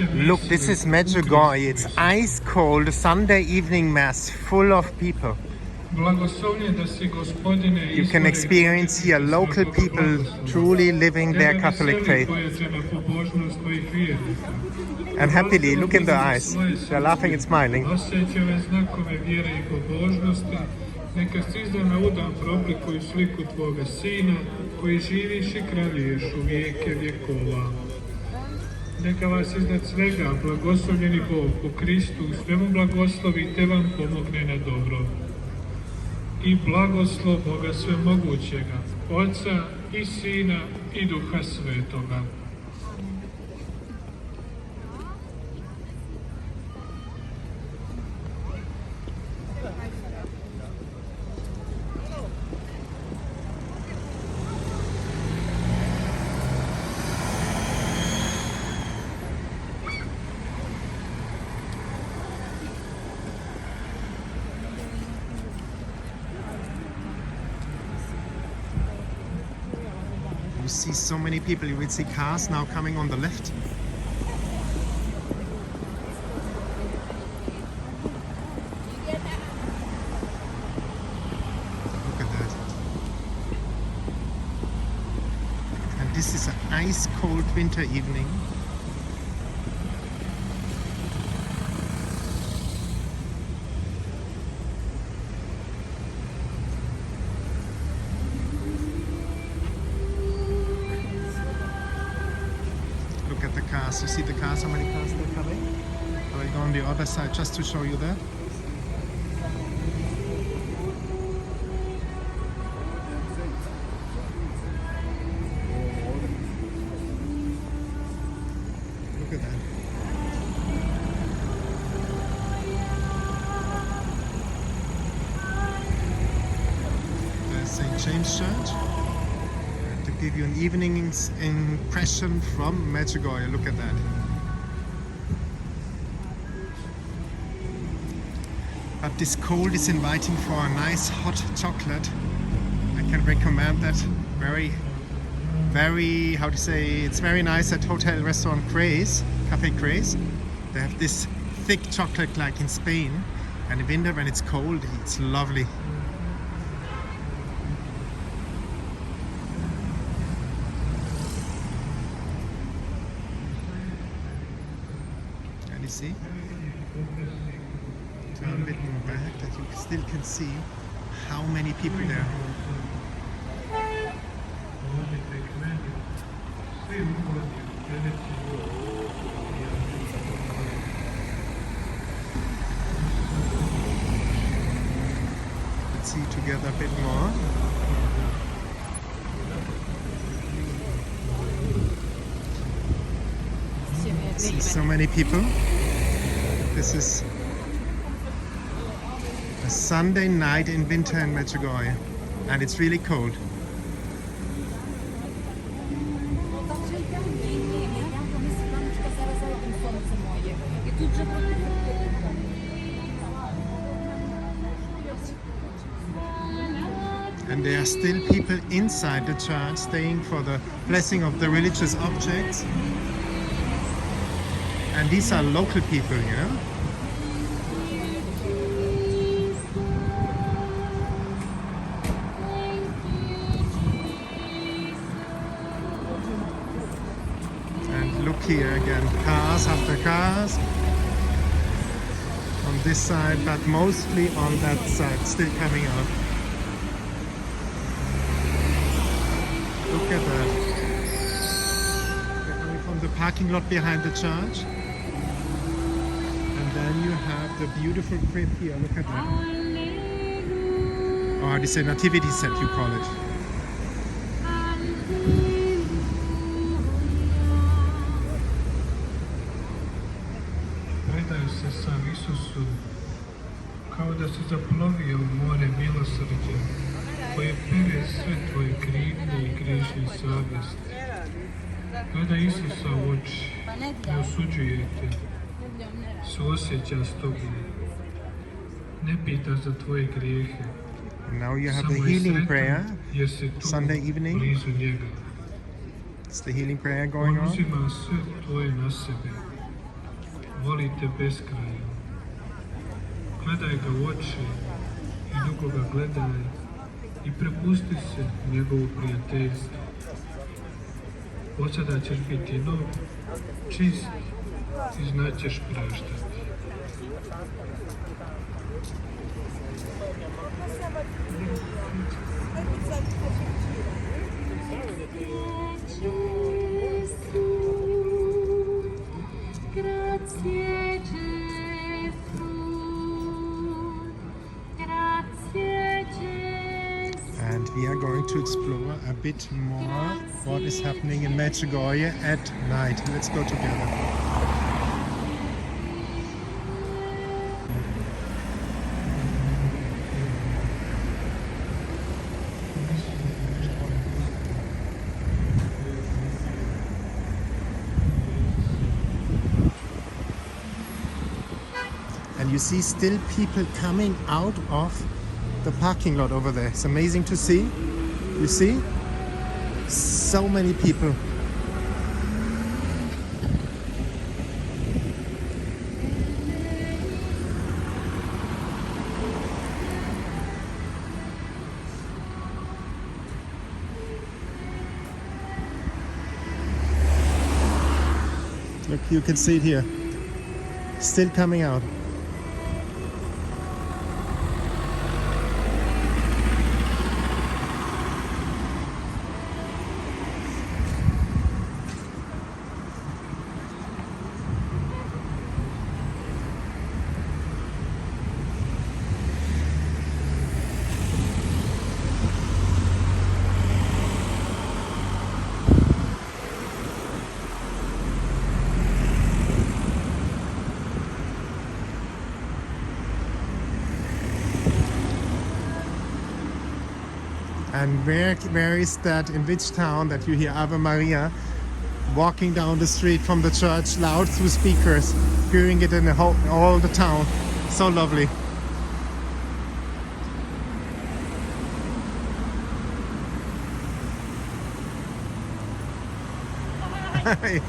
Look, this is Medjugorje. It's ice cold Sunday evening mass full of people. You can experience here local people truly living their Catholic faith. And happily, look in their eyes. They're laughing and smiling. Neka stizdana udan preoblikuju sliku Tvoga Sina, koji živiš i kraljuješ u vijeke vjekova. Neka vas iznad svega blagoslovljeni Bog u Kristu u svemu blagoslovi te vam pomogne na dobro. I blagoslov Boga svemogućega, Oca i Sina i Duha Svetoga. You see so many people. You will see cars now coming on the left. Look at that. And this is an ice cold winter evening. Look at the cars. You see the cars, how many cars they're coming? I will go on the other side just to show you that. Look at that. There's St. James Church. To give you an evening's impression from Medjugorje. Look at that. But this cold is inviting for a nice hot chocolate. I can recommend that. Very, how to say, it's very nice at Hotel Restaurant Craze, Cafe Craze. They have this thick chocolate like in Spain. And in winter when it's cold, it's lovely. See? Turn a bit more back that you still can see how many people there are. Let's see together a bit more. See so many people. This is a Sunday night in winter in Medjugorje, and it's really cold. And there are still people inside the church staying for the blessing of the religious objects. And these are local people, you know? And look here again, cars after cars. On this side, but mostly on that side, still coming out. Look at that. They're coming from the parking lot behind the church. Then you have the beautiful crib here, look at that. Or this is a nativity set, you call it. Predaju se sam Isusu kao da si zaplovio u more milosrđa koje pere sve tvoje krivnje i grijehe i savjest. Gleda Isusa u oči, ne osuđuje te. Suosjeća s tobom, ne pita za tvoje grijehe. Now you have the healing prayer, Sunday evening. It's the healing prayer going on. On uzima sve tvoje na sebe voli te beskrajno. Gledaj ga u oči i dugo ga gledaj i prepusti se njegovu prijateljstvu. Od sada ćeš biti nov, čist i znaćeš praštati. And we are going to explore a bit more what is happening in Medjugorje at night. Let's go together. And you see still people coming out of the parking lot over there. It's amazing to see. You see? So many people. Look, you can see it here. Still coming out. And where is that, in which town that you hear Ave Maria walking down the street from the church loud through speakers, hearing it in all the town. So lovely. Okay.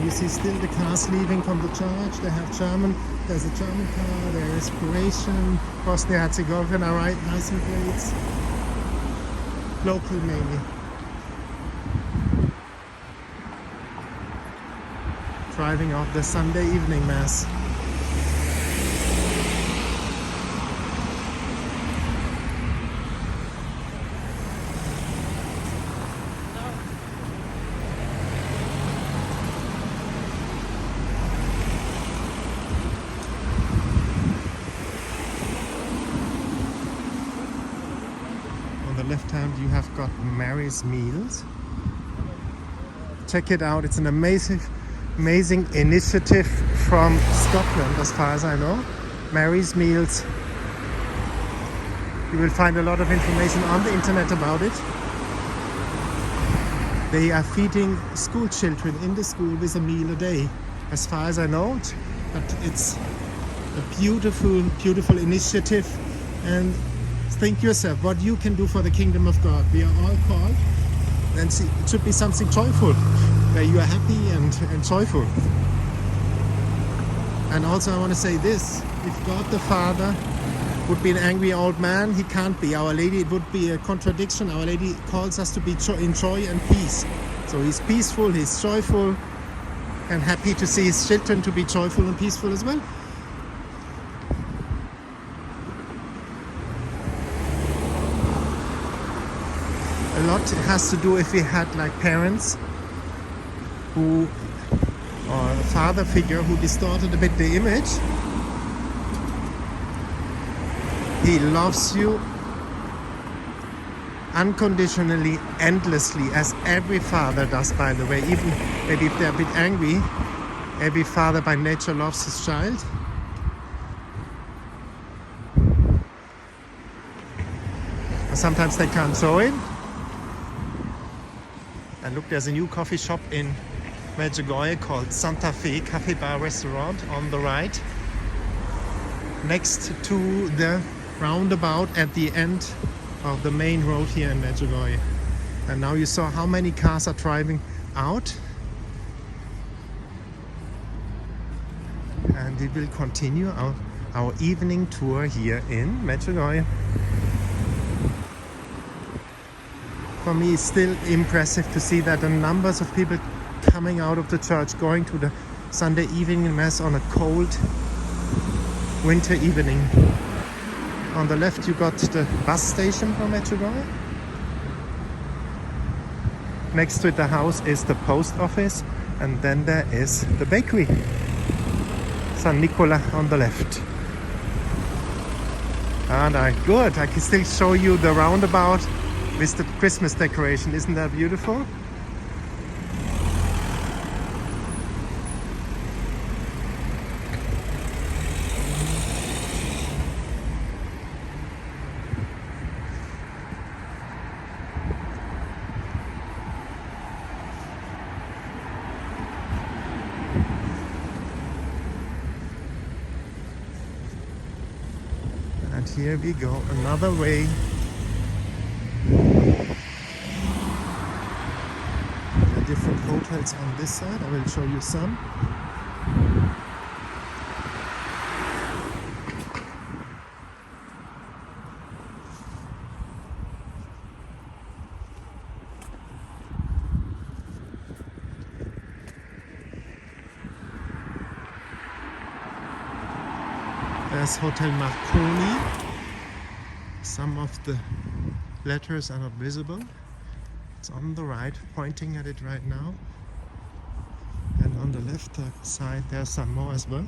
You see still the cars leaving from the church. They have there's a German car, there is Croatian, Bosnia-Herzegovina, right? License plates. Local mainly. Driving off the Sunday evening mass. On the left hand you have got Mary's Meals. Check it out, it's an amazing initiative from Scotland as far as I know. Mary's Meals. You will find a lot of information on the internet about it. They are feeding school children in the school with a meal a day, as far as I know. But it's a beautiful, beautiful initiative. And think yourself what you can do for the kingdom of God. We are all called, and it should be something joyful, where you are happy and joyful. And also I want to say this, if God the Father would be an angry old man, he can't be. Our Lady, it would be a contradiction. Our Lady calls us to be in joy and peace. So he's peaceful, he's joyful, and happy to see his children to be joyful and peaceful as well. A lot has to do if we had like parents who, or a father figure who distorted a bit the image. He loves you unconditionally, endlessly, as every father does, by the way. Even maybe if they're a bit angry, every father by nature loves his child. Sometimes they can't show it. And look, there's a new coffee shop in Medjugorje called Santa Fe Cafe Bar Restaurant on the right, next to the roundabout at the end of the main road here in Medjugorje. And now you saw how many cars are driving out. And we will continue our evening tour here in Medjugorje. For me, it's still impressive to see that the numbers of people coming out of the church, going to the Sunday evening mass on a cold winter evening. On the left you got the bus station from Medjugorje. Next to the house is the post office, and then there is the bakery. San Nicola on the left. And good, I can still show you the roundabout with the Christmas decoration. Isn't that beautiful? And here we go, another way. Different hotels on this side. I will show you some. There's Hotel Marconi. Some of the letters are not visible. It's on the right, pointing at it right now. And on the left side there's some more as well.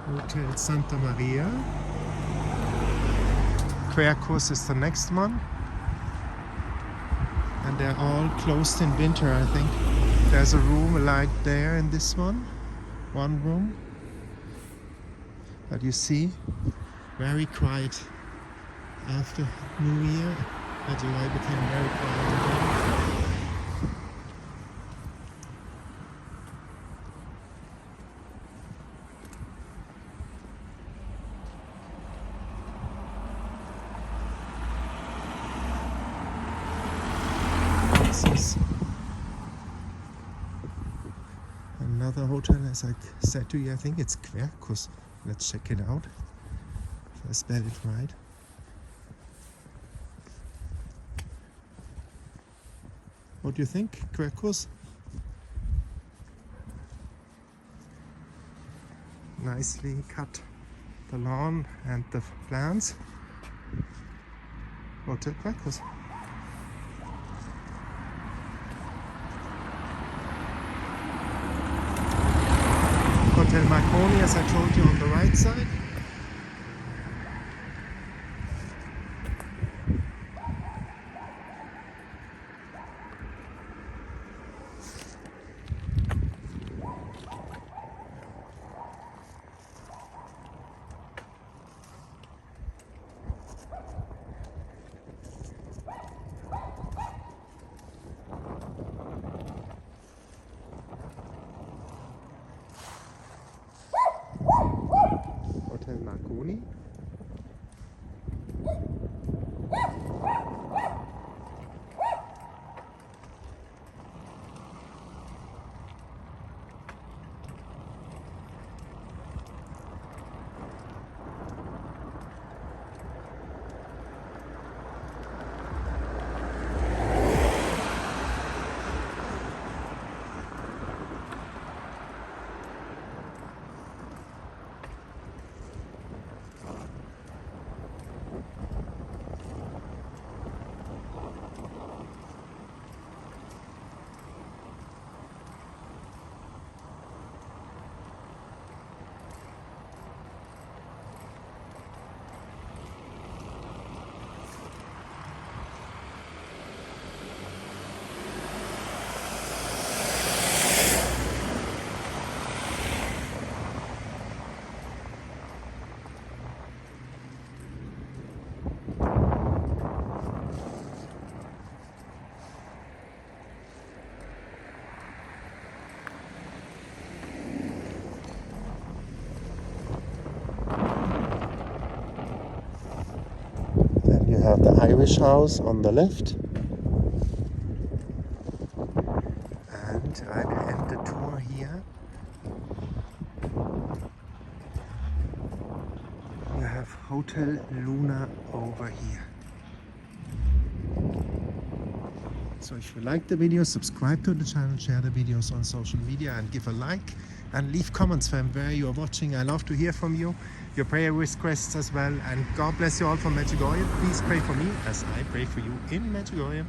Hotel Santa Maria. Quercus is the next one. And they're all closed in winter, I think. There's a room like there in this one room. But you see, very quiet. After New Year, July became very quiet again. This is another hotel, as I said to you. I think it's Quercus. Let's check it out. I spelled it right. What do you think, Quercus? Nicely cut the lawn and the plants. Hotel Quercus. Hotel Marconi, as I told you, on the right side. Hotel Marconi. Then you have the Irish house on the left. And I will end the tour here. You have Hotel Luna over here. So if you like the video, subscribe to the channel, share the videos on social media and give a like and leave comments from where you are watching. I love to hear from you, your prayer requests as well. And God bless you all from Medjugorje. Please pray for me as I pray for you in Medjugorje.